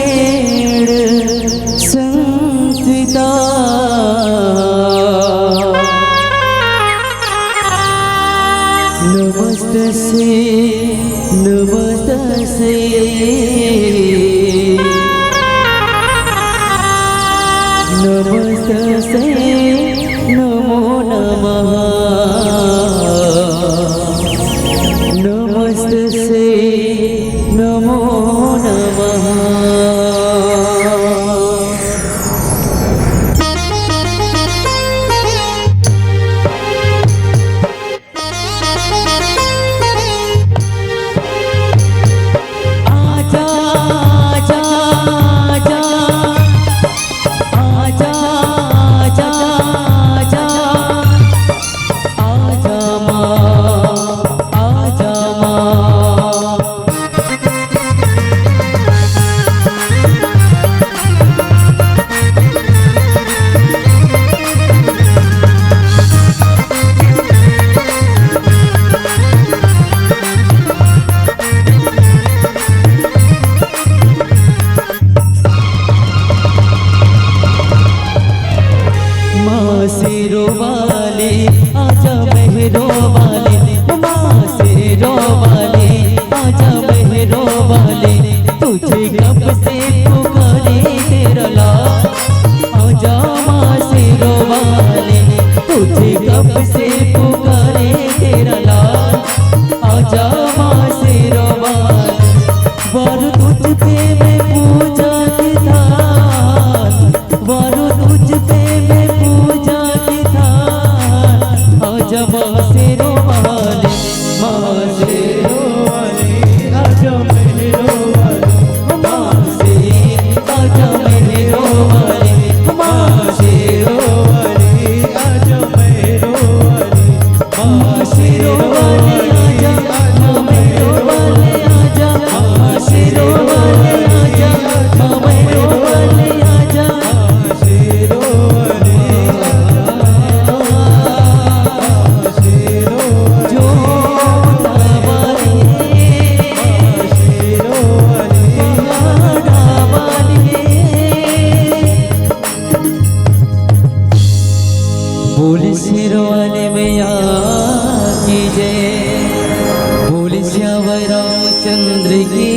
पेड़ संसिता नमस्तसे नमस्तसे नमस्तसे नमो नमः नमस्तसे नमो नमः। सिरो वाले आजा मेहरो वाले, माँ सिरो वाले आजा मेहरो वाले, तुझे कब से पुकारे तेरा लाल। आजा माँ सिरो वाले, तुझे कब से पुकारे तेरा लाल। आजा माँ सिरो वाले, वारो तुझ पे मैं पूजा की थाल, वारो तुझ पे मैं पूजा की थाल। आजा माँ सिरो वाले, माँ सिरो वाले आजा मेहरो वाले, माँ से आजा मेहरो वाले, माँ सिरो वाले आजा मेहरो वाले, माँ सिरो वाले आजा मेहरो वाले आजा, माँ सिरो वाले आजा मेहरो वाले आजा, माँ सिरो वाले जो वाले बोल सिरो वाले मैया की जय, बोल श्याम रामचंद्र की